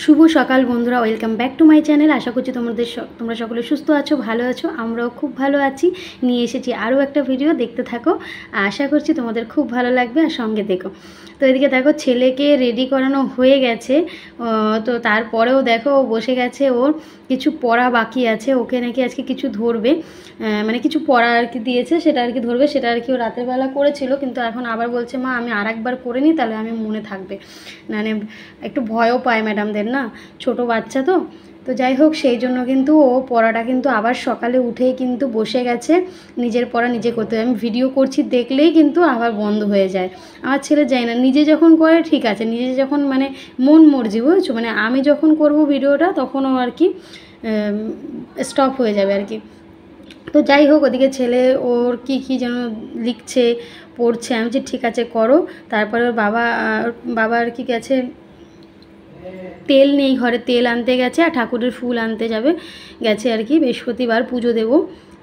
শুভ সকাল বন্ধুরা, welcome back to my channel. আশা করছি তোমরা সকলে সুস্থ আছো, ভালো আছো। আমরাও খুব ভালো আছি। নিয়ে এসেছি আরও একটা ভিডিও, দেখতে থাকো। আশা করছি তোমাদের খুব ভালো লাগবে আর সঙ্গে দেখো। তো এদিকে দেখো ছেলেকে রেডি করানো হয়ে গেছে। তো তারপরেও দেখো ও বসে গেছে, ওর কিছু পড়া বাকি আছে। ওকে নাকি আজকে কিছু ধরবে, মানে কিছু পড়া আর কি দিয়েছে, সেটা আর কি ধরবে। সেটা আর কি ও রাতের বেলা করেছিল, কিন্তু এখন আবার বলছে মা আমি আর একবার করে নিই, তাহলে আমি মনে থাকবে। মানে একটু ভয়ও পায় ম্যাডামদের না, ছোট বাচ্চা তো। তো যাই হোক, সেই জন্য কিন্তু ও পড়াটা কিন্তু আবার সকালে উঠেই কিন্তু বসে গেছে নিজের পড়া নিজে করতে। আমি ভিডিও করছি দেখলেই কিন্তু আবার বন্ধ হয়ে যায়। আমার ছেলে যায় না, নিজে যখন করে ঠিক আছে, নিজে যখন মানে মন মর্জি, বুঝছো, মানে আমি যখন করব ভিডিওটা তখন ও আর কি স্টপ হয়ে যাবে আর কি। তো যাই হোক, ওদিকে ছেলে ওর কি যেন লিখছে, পড়ছে। আমি যে ঠিক আছে করো। তারপরে ওর বাবা আর কি গেছে, তেল নেই ঘরে, তেল আনতে গেছে, আর ঠাকুরের ফুল আনতে গেছে আর কি। বৃহস্পতিবার পুজো দেবো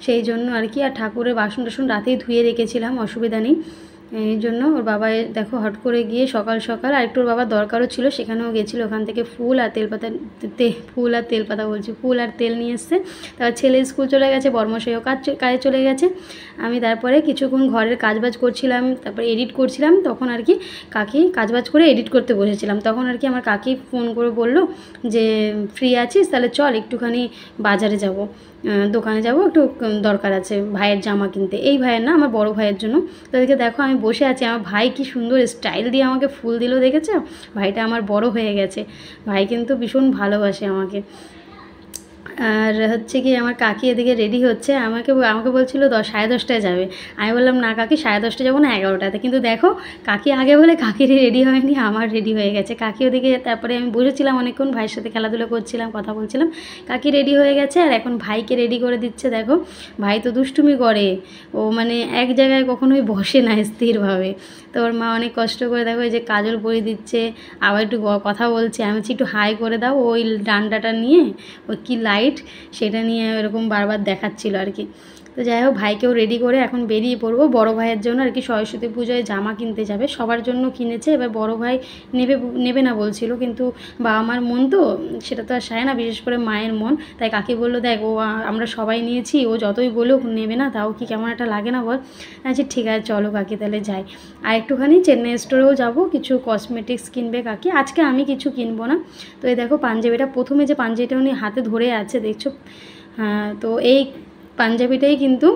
সেই জন্য আর কি। আর ঠাকুরের বাসন টাসন রাতেই ধুয়ে রেখেছিলাম, অসুবিধা নেই। এই জন্য ওর বাবা দেখো হট করে গিয়ে সকাল সকাল, আর একটু ওর বাবার দরকারও ছিল, সেখানেও গেছিলো। ওখান থেকে ফুল আর তেল নিয়ে এসছে। তারপর ছেলে স্কুল চলে গেছে, বর্মশাইও কাজে চলে গেছে। আমি তারপরে কিছুক্ষণ ঘরের কাজবাজ করছিলাম, তারপরে এডিট করছিলাম। তখন আর কি কাকি কাজবাজ করে এডিট করতে বসেছিলাম, তখন আর কি আমার কাকি ফোন করে বললো যে ফ্রি আছিস, তাহলে চল একটুখানি বাজারে যাব, দোকানে যাব, একটু দরকার আছে ভাইয়ের জামা কিনতে। এই ভাইয়ের না, আমার বড় ভাইয়ের জন্য। তাদেরকে দেখো আমি বসে আছি, আমার ভাই কি সুন্দর স্টাইল দিয়ে আমাকে ফুল দিল, দেখেছো? ভাইটা আমার বড় হয়ে গেছে, ভাই কিন্তু ভীষণ ভালোবাসে আমাকে। আর হচ্ছে কি, আমার কাকি এদিকে রেডি হচ্ছে, আমাকে বলছিল 10:30টায় যাবে। আমি বললাম না কাকি, 10:30টায় যাবো না, 11টাতে। কিন্তু দেখো কাকি আগে বলে কাকিরই রেডি হয়নি, আমার রেডি হয়ে গেছে। কাকি ওদিকে, তারপরে আমি বসেছিলাম অনেকক্ষণ, ভাইয়ের সাথে খেলাধুলা করছিলাম, কথা বলছিলাম। কাকি রেডি হয়ে গেছে, আর এখন ভাইকে রেডি করে দিচ্ছে। দেখো ভাই তো দুষ্টুমি করে, ও মানে এক জায়গায় কখনোই বসে না স্থিরভাবে। তো ওর মা অনেক কষ্ট করে দেখো এই যে কাজল পরিয়ে দিচ্ছে, আবার একটু কথা বলছে। আমি একটু হাই করে দাও, ওই ডান্ডাটা নিয়ে, ওই কি লাইট, সেটা নিয়ে এরকম বারবার দেখাচ্ছিল আর কি। তো যাই হোক, ভাইকেও রেডি করে এখন বেরিয়ে পড়বো বড় ভাইয়ের জন্য আর কি। সরস্বতী পুজোয় জামা কিনতে যাবে, সবার জন্য কিনেছে। এবার বড় ভাই নেবে না বলছিল, কিন্তু বাবা মার মন তো, সেটা তো আর সায় না, বিশেষ করে মায়ের মন। তাই কাকি বললো দেখ ও, আমরা সবাই নিয়েছি, ও যতই বলুক নেবে না, তাও কি কেমন একটা লাগে না বল। আচ্ছা ঠিক আছে চলো কাকি, তাহলে যাই। আর একটুখানি চেন্নাই স্টোরেও যাবো, কিছু কসমেটিক্স কিনবে কাকি। আজকে আমি কিছু কিনবো না। তো এই দেখো পাঞ্জাবিটা, প্রথমে যে পাঞ্জাবিটা উনি হাতে ধরে আছে দেখছো, তো এই পাঞ্জাবিটাই কিন্তু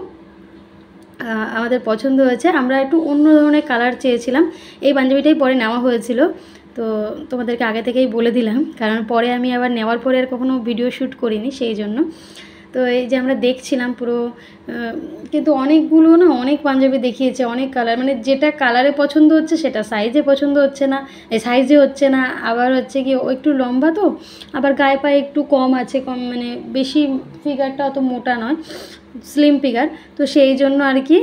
আমাদের পছন্দ হয়েছে। আমরা একটু অন্য ধরনের কালার চেয়েছিলাম, এই পাঞ্জাবিটাই পরে নেওয়া হয়েছিল। তো তোমাদেরকে আগে থেকেই বলে দিলাম, কারণ পরে আমি আবার নেওয়ার পরে আর কখনো ভিডিও শ্যুট করিনি, সেই জন্য। তো এই যে আমরা দেখছিলাম পুরো, কিন্তু অনেকগুলো না, অনেক পাঞ্জাবি দেখিয়েছে, অনেক কালার, মানে যেটা কালারে পছন্দ হচ্ছে সেটা সাইজে পছন্দ হচ্ছে না, সাইজে হচ্ছে না। আবার হচ্ছে কি ও একটু লম্বা তো, আবার গায়ে পায়ে একটু কম আছে, মানে বেশি ফিগারটা অত মোটা নয়, স্লিম ফিগার। তো সেই জন্য আর কি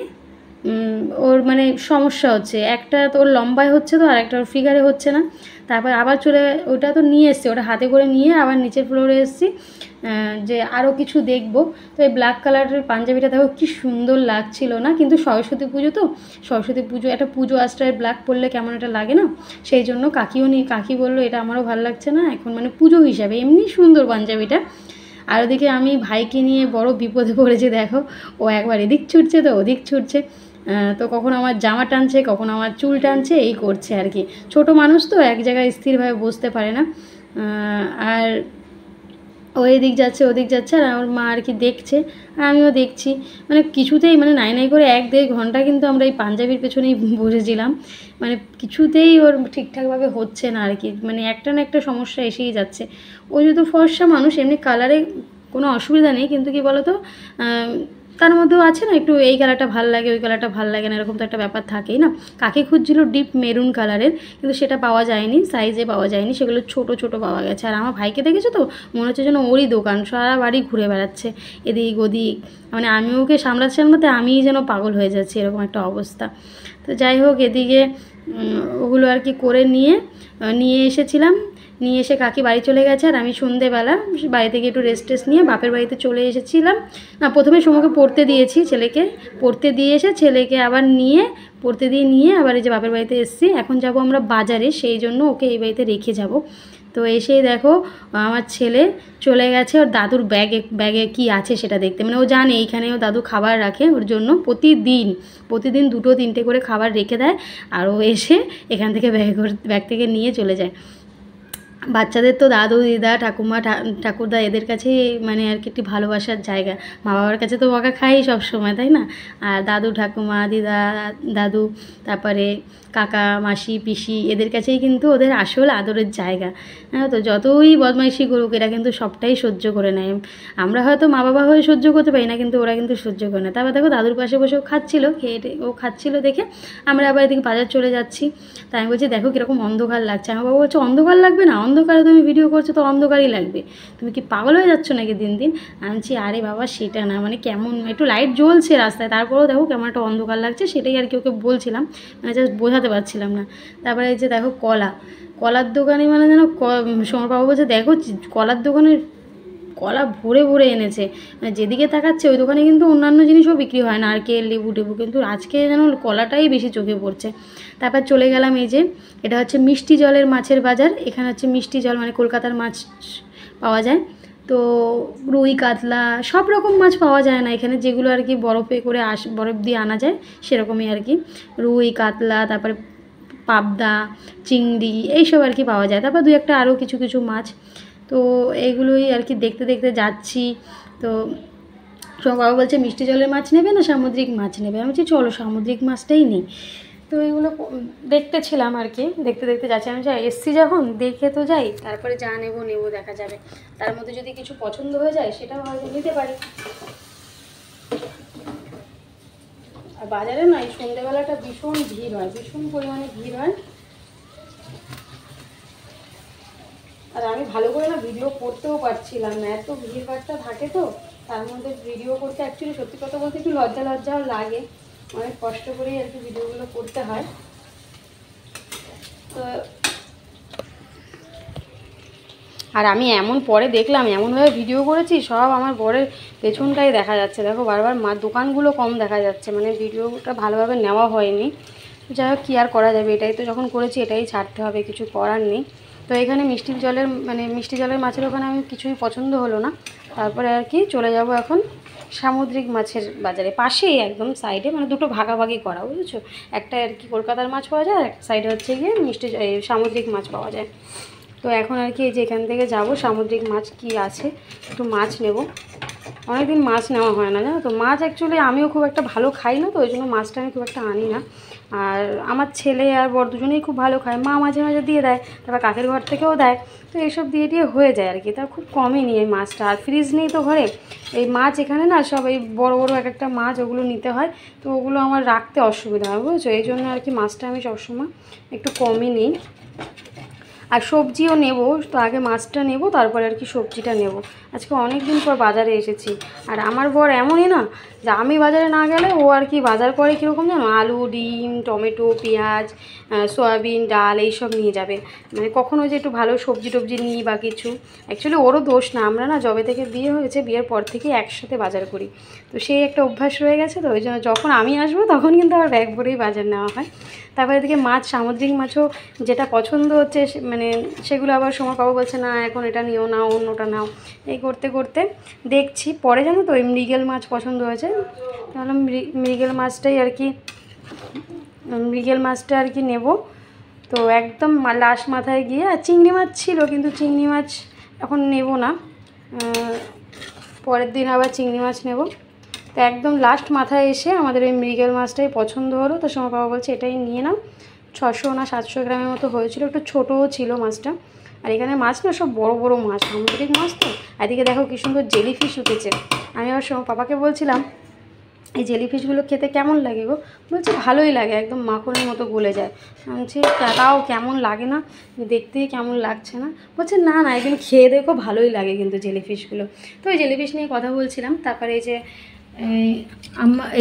ওর মানে সমস্যা হচ্ছে, একটা তো ওর লম্বায় হচ্ছে, তো আর একটা ওর ফিগারে হচ্ছে না। তারপর আবার ওটা তো নিয়ে এসছি, ওটা হাতে করে নিয়ে আবার নিচের ফ্লোরে এসেছি, যে আরও কিছু দেখবো। তো এই ব্ল্যাক কালারের পাঞ্জাবিটা দেখো কি সুন্দর লাগছিল না? কিন্তু সরস্বতী পুজো তো, সরস্বতী পুজো একটা পুজো আসলে ব্ল্যাক পরলে কেমন একটা লাগে না, সেই জন্য কাকি বললো এটা আমারও ভালো লাগছে না এখন, মানে পুজো হিসাবে এমনি সুন্দর পাঞ্জাবিটা। আর ওদিকে আমি ভাইকে নিয়ে বড় বিপদে পড়েছি, দেখো ও একবার এদিক ছুটছে তো ওদিক ছুটছে, তো কখন আমার জামা টানছে, কখন আমার চুল টানছে, এই করছে আর কি। ছোট মানুষ তো, এক জায়গায় স্থিরভাবে বসতে পারে না। আর ও এদিক যাচ্ছে ওদিক যাচ্ছে, আর আমার মা আর কি দেখছে, আর আমিও দেখছি। মানে কিছুতেই, মানে নাই করে 1-1.5 ঘন্টা কিন্তু আমরা এই পাঞ্জাবির পেছনেই বসেছিলাম। মানে কিছুতেই ওর ঠিকঠাকভাবে হচ্ছে না আর কি, মানে একটা না একটা সমস্যা এসেই যাচ্ছে। ও যেহেতু ফর্সা মানুষ, এমনি কালারে কোনো অসুবিধা নেই, কিন্তু কি বলো তো, তার মধ্যেও আছে না একটু, এই কালারটা ভাল লাগে, ওই কালারটা ভাল লাগে না, এরকম তো একটা ব্যাপার থাকেই না। কাকে খুঁজছিল ডিপ মেরুন কালারের, কিন্তু সেটা পাওয়া যায়নি, সাইজে পাওয়া যায়নি, সেগুলো ছোট ছোট পাওয়া গেছে। আর আমার ভাইকে দেখেছো তো, মনে হচ্ছে যেন ওরই দোকান, সারা বাড়ি ঘুরে বেড়াচ্ছে এদিক ওদিক, মানে আমি ওকে সামলাতে আমিই যেন পাগল হয়ে যাচ্ছি, এরকম একটা অবস্থা। তো যাই হোক, এদিকে ওগুলো আর কি করে নিয়ে এসেছিলাম, নিয়ে এসে কাকি বাড়ি চলে গেছে, আর আমি সন্ধেবেলা বাড়ি থেকে একটু রেস্ট নিয়ে বাপের বাড়িতে চলে এসেছিলাম। না, প্রথমে সোমাকে পড়তে দিয়েছি, ছেলেকে পড়তে দিয়ে এসে ছেলেকে আবার পড়তে দিয়ে নিয়ে আবার এই যে বাপের বাড়িতে এসেছি। এখন যাব আমরা বাজারে, সেই জন্য ওকে এই বাড়িতে রেখে যাব। তো এসেই দেখো আমার ছেলে চলে গেছে ওর দাদুর ব্যাগে কি আছে সেটা দেখতে, মানে ও জানে এইখানে ও দাদু খাবার রাখে ওর জন্য, প্রতিদিন 2-3টে করে খাবার রেখে দেয়, আর ও এসে এখান থেকে ব্যাগ থেকে নিয়ে চলে যায়। বাচ্চাদের তো দাদু দিদা ঠাকুমা ঠাকুরদা এদের কাছে মানে আর কি একটি ভালোবাসার জায়গা, মা বাবার কাছে তো বকা খাই সব সময়, তাই না? আর দাদু ঠাকুমা দিদা দাদু তারপরে কাকা মাসি পিসি এদের কাছেই কিন্তু ওদের আসল আদরের জায়গা। হ্যাঁ, তো যতই বদমাইশি করুক এরা কিন্তু সবটাই সহ্য করে নেয়। আমরা হয়তো মা বাবা হয়ে সহ্য করতে পারি না, কিন্তু ওরা কিন্তু সহ্য করে না। তারপর দেখো দাদুর পাশে বসে ও খাচ্ছিল দেখে আমরা আবার এদিকে বাজার চলে যাচ্ছি। তাই আমি বলছি দেখো কীরকম অন্ধকার লাগছে। আমার বাবা বলছে অন্ধকার লাগবে না, অন্ধকারে তুমি ভিডিও করছো তো অন্ধকারই লাগবে, তুমি কি পাগল হয়ে যাচ্ছ নাকি দিন দিন? আমি বলছি আরে বাবা সেটা না, মানে কেমন একটু লাইট জ্বলছে রাস্তায়, তারপরেও দেখো কেমন একটা অন্ধকার লাগছে, সেটাই আর কি ওকে বলছিলাম, মানে জাস্ট বোঝাতে পারছিলাম না। তারপরে এই যে দেখো কলার দোকানে মানে যেন সমর বাবা বলছে দেখো কলার দোকানে কলা ভরে ভরে এনেছে, মানে যেদিকে তাকাচ্ছে ওই দোকানে কিন্তু অন্যান্য জিনিসও বিক্রি হয়, নারকেল লেবু টেবু, কিন্তু আজকে যেন কলাটাই বেশি চোখে পড়ছে। তারপর চলে গেলাম এই যে এটা হচ্ছে মিষ্টি জলের মাছের বাজার, এখানে হচ্ছে মিষ্টি জল মানে কলকাতার মাছ পাওয়া যায়। তো রুই কাতলা সব রকম মাছ পাওয়া যায় না এখানে, যেগুলো আর কি বরফে করে বরফ দিয়ে আনা যায় সেরকমই আর কি, রুই কাতলা তারপরে পাবদা চিংড়ি এইসব আর কি পাওয়া যায়, তারপর 2-1টা আরও কিছু মাছ। তো এইগুলোই আর কি দেখতে দেখতে যাচ্ছি। তো বাবা বলছে মিষ্টি জলের মাছ নেবে না সামুদ্রিক মাছ নেবে, আমি বলছি চলো সামুদ্রিক মাছটাই নিই। তো এগুলো দেখতেছিলাম আর কি, দেখতে দেখতে যাচ্ছি। আমি এসছি যখন দেখে তো যাই, তারপরে যা নেবো দেখা যাবে, তার মধ্যে যদি কিছু পছন্দ হয়ে যায় সেটাও হয়তো নিতে পারি। আর বাজারে না এই সন্ধ্যেবেলাটা ভীষণ ভিড় হয়, ভীষণ পরিমাণে ভিড় হয়, আর আমি ভালো করে না ভিডিও করতেও পারছিলাম না, এত ভিড়ভাড়টা থাকে তো তার মধ্যে ভিডিও করতে অ্যাকচুয়ালি সত্যি কথা বলতে একটু লজ্জাও লাগে, অনেক কষ্ট করেই আর কি ভিডিওগুলো করতে হয়। তো আর আমি এমন পরে দেখলাম এমনভাবে ভিডিও করেছি সব আমার বরের পেছনটাই দেখা যাচ্ছে, দেখো বারবার দোকানগুলো কম দেখা যাচ্ছে, মানে ভিডিওটা ভালোভাবে নেওয়া হয়নি। যাই হোক কী আর করা যাবে, এটাই তো যখন করেছি এটাই ছাড়তে হবে, কিছু করার নেই। তো এখানে মিষ্টি জলের মাছের ওখানে আমি কিছুই পছন্দ হলো না, তারপরে আর কি চলে যাব এখন সামুদ্রিক মাছের বাজারে, পাশেই একদম সাইডে, মানে দুটো ভাগাভাগি করা, বুঝেছো? একটা আর কি কলকাতার মাছ পাওয়া যায়, আর একটা সাইডে হচ্ছে গিয়ে সামুদ্রিক মাছ পাওয়া যায়। তো এখন আর কি এই যে এখান থেকে যাব সামুদ্রিক মাছ কি আছে একটু মাছ নেব, অনেকদিন মাছ নেওয়া হয় না, জানো তো? মাছ অ্যাকচুয়ালি আমিও খুব একটা ভালো খাই না, তো ওই জন্য মাছটা আমি খুব একটা আনি না। আর আমার ছেলে আর বর দুজনেই খুব ভালো খায়, মা মাঝে মাঝে দিয়ে দেয়, তারপর কাকের ঘর থেকেও দেয়, তো এইসব দিয়ে হয়ে যায় আর কি। তা খুব কমই নিই এই মাছটা, আর ফ্রিজ নেই তো ঘরে, এই মাছ এখানে না সব এই বড় এক একটা মাছ ওগুলো নিতে হয়, তো ওগুলো আমার রাখতে অসুবিধা হয়, বুঝেছো? এই জন্য আর কি মাছটা আমি সবসময় একটু কমই নিই। আর সবজিও নেব, তো আগে মাছটা নেব তারপরে আর কি সবজিটা নেব। আজকে অনেক দিন পর বাজারে এসেছি, আর আমার বর এমনই না যে আমি বাজারে না গেলে ও আর কি বাজার করে কীরকম জানো, আলু ডিম টমেটো পেঁয়াজ সয়াবিন ডাল এইসব নিয়ে যাবে, মানে কখনো যে একটু ভালো সবজি টবজি নিই বা কিছু। অ্যাকচুয়ালি ওরও দোষ না, আমরা না যবে থেকে বিয়ে হয়েছে বিয়ের পর থেকেই একসাথে বাজার করি, তো সেই একটা অভ্যাস রয়ে গেছে, তো ওই জন্য যখন আমি আসবো তখন কিন্তু আবার ব্যাগ ভরেই বাজার নেওয়া হয়। তারপরে এদিকে মাছ সামুদ্রিক মাছও যেটা পছন্দ হচ্ছে মানে সেগুলো আবার সময় পাবো বলছে না এখন এটা নিও না অন্যটা নাও, এই করতে করতে দেখছি পরে জানো তো ওই মৃগেল মাছ পছন্দ হয়েছে, তাহলে মৃগেল মাছটাই আর কি নেব। তো একদম লাস্ট মাথায় গিয়ে, আর চিংড়ি মাছ ছিল কিন্তু চিংড়ি মাছ এখন নেব না, পরের দিন আবার চিংড়ি মাছ নেব। তো একদম লাস্ট মাথায় এসে আমাদের ওই মৃগেল মাছটাই পছন্দ হলো, তো সময় বাবা বলছে এটাই নিয়ে নাও। 600 না 700 গ্রামের মতো হয়েছিল, একটু ছোটোও ছিল মাছটা। আর এখানে মাছ না সব বড় মাছ, সামুদ্রিক মাছ তো। এদিকে দেখো কি সুন্দর জেলিফিশ উঠেছে, আমি আবার পাপাকে বলছিলাম এই জেলিফিশগুলো খেতে কেমন লাগে গো? বলছে ভালোই লাগে, একদম মাখনের মতো গলে যায়। বলছি তাও কেমন লাগে না, দেখতেই কেমন লাগছে না? বলছে না একদিন খেয়ে দেখো ভালোই লাগে কিন্তু জেলিফিশগুলো। তো ওই জেলিফিশ নিয়ে কথা বলছিলাম, তারপরে এই যে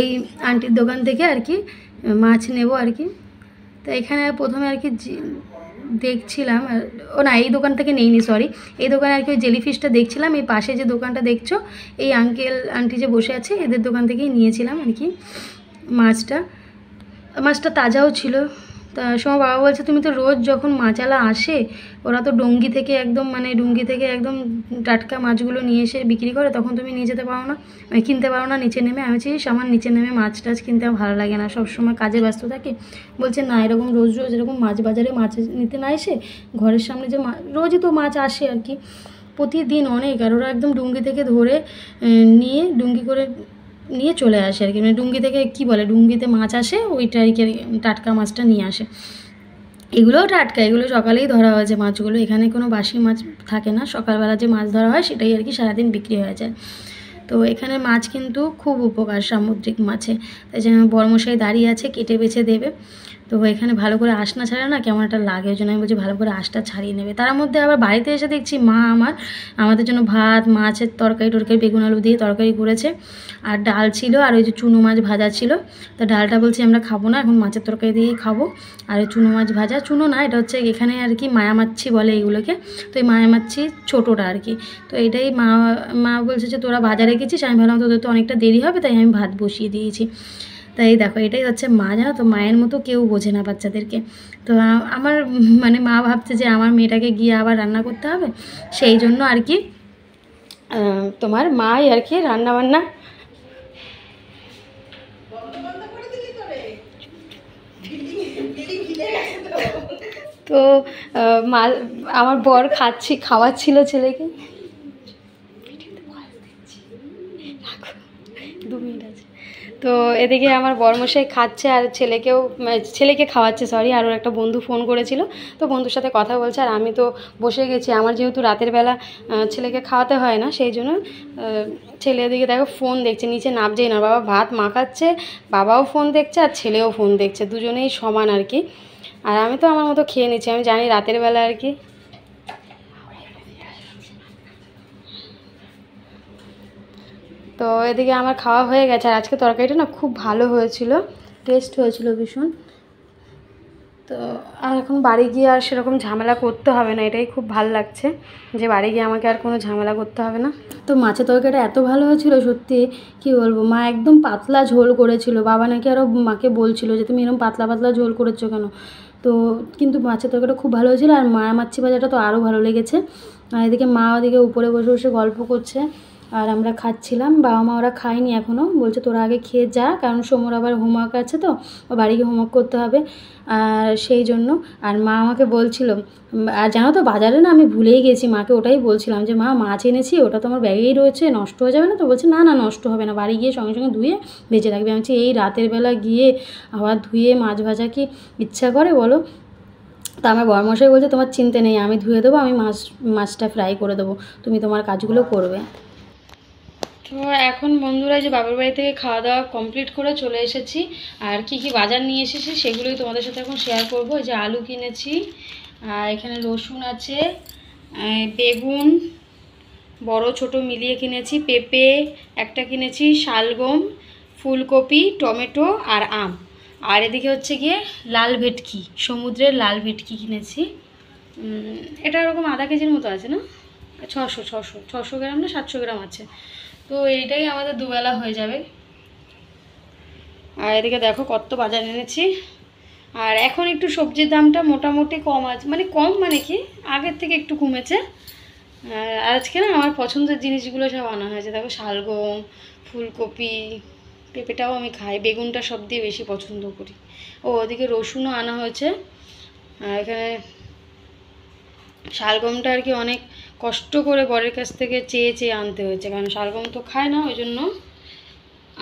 এই আন্টির দোকান থেকে আর কি মাছ নেব আর কি। তো এখানে প্রথমে আর কি দেখছিলাম, না এই দোকান থেকে নেইনি, সরি, এই দোকানে আর কি ওই জেলিফিশটা দেখছিলাম, এই পাশে যে দোকানটা দেখছো এই আঙ্কেল আন্টি যে বসে আছে এদের দোকান থেকেই নিয়েছিলাম আর কি মাছটা তাজাও ছিল, তা সময় বাবা বলছে তুমি তো রোজ যখন মাছালা আসে ওরা তো ডুঙ্গি থেকে একদম মানে ডুঙ্গি থেকে একদম টাটকা মাছগুলো নিয়ে এসে বিক্রি করে, তখন তুমি নিয়ে যেতে পারো না, মানে কিনতে পারো না নিচে নেমে? আমি বলছি আমার নিচে নেমে মাছ টাছ কিনতে আমার ভালো লাগে না, সবসময় কাজে ব্যস্ত থাকি। বলছে না, এরকম রোজ রোজ এরকম মাছ বাজারে মাছ নিতে না এসে ঘরের সামনে যে রোজই তো মাছ আসে আর কি, প্রতিদিন অনেক, আর ওরা একদম ডুঙ্গি থেকে ধরে নিয়ে ডুঙ্গি করে নিয়ে চলে আসে আর কি, মানে ডুঙ্গি থেকে কী বলে, ডুঙ্গিতে মাছ আসে ওইটা আর কি, টাটকা মাছটা নিয়ে আসে। এগুলোও টাটকা, এগুলো সকালেই ধরা হয়েছে মাছগুলো, এখানে কোনো বাসি মাছ থাকে না, সকালবেলা যে মাছ ধরা হয় সেটাই আর কি সারাদিন বিক্রি হয়ে যায়। তো এখানে মাছ কিন্তু খুব উপকার সামুদ্রিক মাছে, তাই জন্য বড়মশাই দাঁড়িয়ে আছে, কেটে বেছে দেবে। তো এখানে ভালো করে আঁশ না ছাড়া না কেমন একটা লাগে, ওই জন্য আমি বলছি ভালো করে আঁশটা ছাড়িয়ে নেবে। তার মধ্যে আবার বাড়িতে এসে দেখছি মা আমাদের জন্য ভাত, মাছের তরকারি বেগুন আলু দিয়ে তরকারি করেছে, আর ডাল ছিল, আর ওই যে চুনো মাছ ভাজা ছিল। তো ডালটা বলছি আমরা খাবো না, এখন মাছের তরকারি দিয়েই খাবো। আর ওই চুনো মাছ ভাজা, চুনো না, এটা হচ্ছে এখানে আর কি মায়ামাছি বলে এইগুলোকে, তো এই মায়ামাছি ছোটোটা আর কি। তো এটাই মা বলছে যে তোরা বাজারে গেছিস, আমি ভাবলাম তোদের তো অনেকটা দেরি হবে, তাই আমি ভাত বসিয়ে দিয়েছি। তাই দেখো এটাই হচ্ছে মা, জানো তো মায়ের মতো কেউ বোঝে না বাচ্চাদেরকে। তো আমার মানে মা ভাবছে যে আমার মেয়েটাকে গিয়ে আবার রান্না করতে হবে, সেই জন্য আর কি তোমার মাই আর কি রান্না বান্না। তো মা আমার বর খাওয়াচ্ছিল ছেলেকে, 2 মিনিট আছে। তো এদিকে আমার বরমশাই খাচ্ছে আর ছেলেকে খাওয়াচ্ছে, সরি। আর ওর একটা বন্ধু ফোন করেছিল, তো বন্ধুর সাথে কথা বলছে, আর আমি তো বসে গেছি। আমার যেহেতু রাতের বেলা ছেলেকে খাওয়াতে হয় না, সেই জন্য ছেলে এদিকে দেখো ফোন দেখছে, নিচে নামছেই না। বাবা ভাত মাখাচ্ছে, বাবাও ফোন দেখছে আর ছেলেও ফোন দেখছে, দুজনেই সমান আর কি। আর আমি তো আমার মতো খেয়ে নিচ্ছি, আমি জানি রাতের বেলা আর কি। তো এদিকে আমার খাওয়া হয়ে গেছে, আর আজকে তরকারিটা না খুব ভালো হয়েছিল, টেস্ট হয়েছিল ভীষণ। তো আর এখন বাড়ি গিয়ে আর সেরকম ঝামেলা করতে হবে না, এটাই খুব ভালো লাগছে যে বাড়ি গিয়ে আমাকে আর কোনো ঝামেলা করতে হবে না। তো মাছের তরকারিটা এত ভালো হয়েছিল সত্যি, কি বলবো, মা একদম পাতলা ঝোল করেছিল। বাবা নাকি আরও মাকে বলছিল যে তুমি এরকম পাতলা পাতলা ঝোল করেছো কেন। তো কিন্তু মাছের তরকারিটা খুব ভালো হয়েছিল, আর মাছি ভাজাটা তো আরও ভালো লেগেছে। আর এদিকে মা ওদিকে উপরে বসে বসে গল্প করছে, আর আমরা খাচ্ছিলাম। বাবা মা ওরা খায়নি এখনও, বলছে তোরা আগে খেয়ে যা, কারণ সোমর আবার হোমওয়ার্ক আছে, তো বাড়ি গিয়ে হোমওয়ার্ক করতে হবে, আর সেই জন্য। আর মা আমাকে বলছিল, আর জানো তো বাজারে না আমি ভুলেই গেছি, মাকে ওটাই বলছিলাম যে মা মাছ এনেছি, ওটা তো আমার ব্যাগেই রয়েছে, নষ্ট হয়ে যাবে না? তো বলছে না না নষ্ট হবে না, বাড়ি গিয়ে সঙ্গে সঙ্গে ধুয়ে ভেজে রাখবে। আমি বলছি এই রাতের বেলা গিয়ে আবার ধুয়ে মাছ ভাজা কি ইচ্ছা করে বলো? তা আমার বরমশাই বলছে তোমার চিন্তা নেই, আমি ধুয়ে দেবো, আমি মাছটা ফ্রাই করে দেবো, তুমি তোমার কাজগুলো করবে। তো এখন বন্ধুরা যে বাবার বাড়ি থেকে খাওয়া দাওয়া কমপ্লিট করে চলে এসেছি, আর কি কি বাজার নিয়ে এসেছি সেগুলোই তোমাদের সাথে এখন শেয়ার করবো। এই যে আলু কিনেছি, আর এখানে রসুন আছে, বেগুন বড় ছোট মিলিয়ে কিনেছি, পেঁপে একটা কিনেছি, শালগম, ফুলকপি, টমেটো আর আম। আর এদিকে হচ্ছে গিয়ে লাল ভেটকি, সমুদ্রের লাল ভেটকি কিনেছি। এটা এরকম আধা কেজির মতো আছে না, 600 গ্রাম না 700 গ্রাম আছে। তো এইটাই আমাদের দুবেলা হয়ে যাবে। আর এদিকে দেখো কত বাজার এনেছি। আর এখন একটু সবজির দামটা মোটামুটি কম আছে, মানে কম মানে কি আগের থেকে একটু কমেছে। আর আজকে না আমার পছন্দের জিনিসগুলো সব আনা হয়েছে, দেখো শালগম, ফুলকপি, পেঁপেটাও আমি খাই, বেগুনটা সব দিয়ে বেশি পছন্দ করি। ও ওদিকে রসুনও আনা হয়েছে। আর এখানে শালগমটা আর কি অনেক কষ্ট করে বরের কাছ থেকে চেয়ে আনতে হয়েছে, কারণ শালগম তো খায় না, ওই জন্য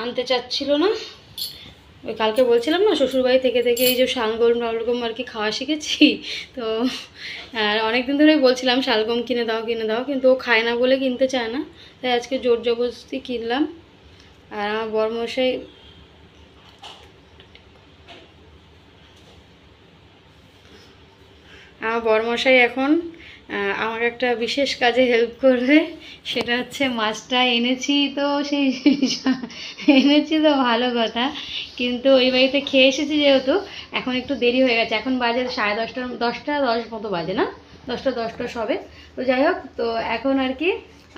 আনতে চাচ্ছিল না। ওই কালকে বলছিলাম না শ্বশুরবাড়ি থেকে এই যে শালগম আর কি খাওয়া শিখেছি। তো অনেক দিন ধরেই বলছিলাম শালগম কিনে দাও, কিন্তু ও খায় না বলে কিনতে চায় না, তাই আজকে জোর জবরদস্তি কিনলাম। আর আমার বরমশাই এখন আমাকে একটা বিশেষ কাজে হেল্প করবে, সেটা হচ্ছে মাছটা এনেছি তো ভালো কথা, কিন্তু ওই বাড়িতে খেয়ে এসেছি যেহেতু এখন একটু দেরি হয়ে গেছে, এখন বাজে 10:30 মতো বাজে, না 10:10 সবে। তো যাই হোক, তো এখন আর কি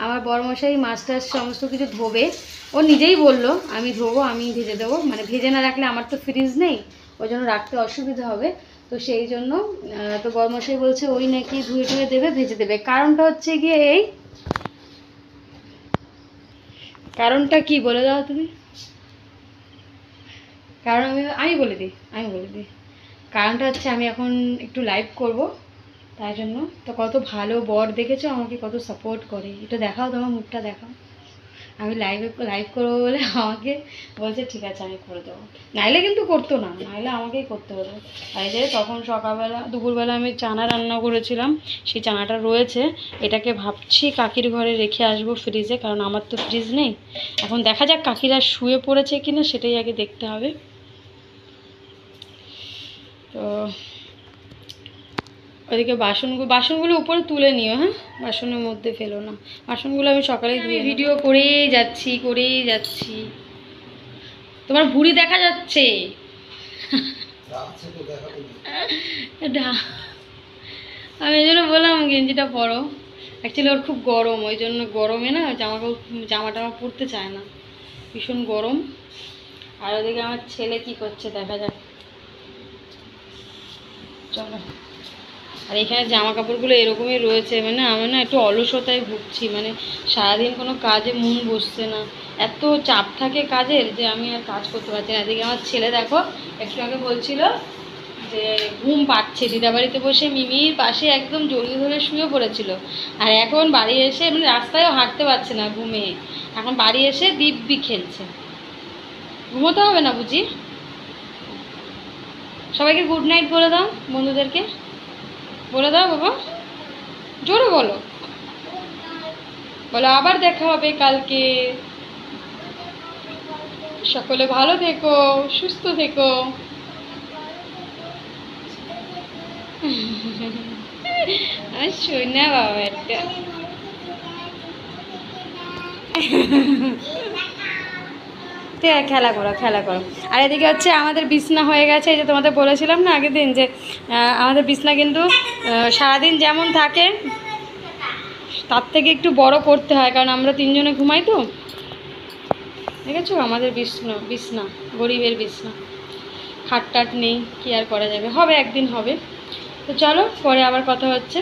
আমার বরমশাই মাছটা সমস্ত কিছু ধোবে, ও নিজেই বললো আমি ধোবো, আমি ভেজে দেবো, মানে ভেজে না রাখলে আমার তো ফ্রিজ নেই, ওই জন্য রাখতে অসুবিধা হবে। তো সেই জন্য তো বরমশাই বলছে ওই নাকি ধুয়ে টুয়ে দেবে, ভেজে দেবে। কারণটা হচ্ছে গিয়ে এই, কারণটা কি বলে দাও তুমি? কারণ আমি বলে দিই কারণটা হচ্ছে আমি এখন একটু লাইভ করব, তাই জন্য। তো কত ভালো বর দেখেছো, আমাকে কত সাপোর্ট করে, এটা দেখাও, তোমার মুখটা দেখাও। আমি লাইভ করবো বলে আমাকে বলছে ঠিক আছে আমি করে দেবো, নাইলে কিন্তু করতো না, নাইলে আমাকেই করতে হতো। আর এই যে তখন সকালবেলা দুপুরবেলা আমি চানা রান্না করেছিলাম, সেই চানাটা রয়েছে, এটাকে ভাবছি কাকির ঘরে রেখে আসবো ফ্রিজে, কারণ আমার তো ফ্রিজ নেই। এখন দেখা যাক কাকিরা শুয়ে পড়েছে কিনা, সেটাই আগে দেখতে হবে। তো ওদিকে বাসনগুলো উপরে তুলে নিও, হ্যাঁ, বাসনের মধ্যে ফেলো না, বাসনগুলো আমি সকালেই ধুয়ে। ভিডিও করেই যাচ্ছি, তোমার ভুঁড়ি দেখা যাচ্ছে। আমি এই জন্য বললাম গেঞ্জিটা পরো, অ্যাকচুয়ালি ওর খুব গরম, ওই জন্য গরমে না জামা টামা পরতে চায় না, ভীষণ গরম। আর ওদিকে আমার ছেলে কি করছে দেখা যাক, চলো। আর এখানে জামা কাপড়গুলো এরকমই রয়েছে, মানে আমি না একটু অলসতায় ভুগছি, মানে সারাদিন কোনো কাজে মন বসছে না, এত চাপ থাকে কাজের যে আমি আর কাজ করতে পারছি না। এদিকে আমার ছেলে দেখো একটু আগে বলছিল যে ঘুম পাচ্ছে, দিদাবাড়িতে বসে মিমির পাশে একদম জড়িয়ে ধরে শুয়ে পড়েছিল, আর এখন বাড়ি এসে মানে রাস্তায়ও হাঁটতে পারছে না ঘুমে, এখন বাড়ি এসে দিব্যি খেলছে। ঘুমোতে হবে না বুঝি? সবাইকে গুড নাইট বলে দাও, বন্ধুদেরকে বলে দাও বাবা, জোরে বলো, বলো আবার দেখা হবে কালকে, সকলে ভালো থেকো, সুস্থ থেকো। আমি শুই না বাবা, একটা ঠিক আছে, খেলা করো। আর এদিকে হচ্ছে আমাদের বিছনা হয়ে গেছে, এই যে তোমাদের বলেছিলাম না আগের দিন যে আমাদের বিছনা কিন্তু সারাদিন যেমন থাকে তার থেকে একটু বড় করতে হয়, কারণ আমরা তিনজনে ঘুমাই তো। দেখেছো আমাদের বিছনা গরিবের বিছনা, খাট টাট নেই, কি আর করা যাবে, হবে একদিন হবে। তো চলো পরে আবার কথা হচ্ছে।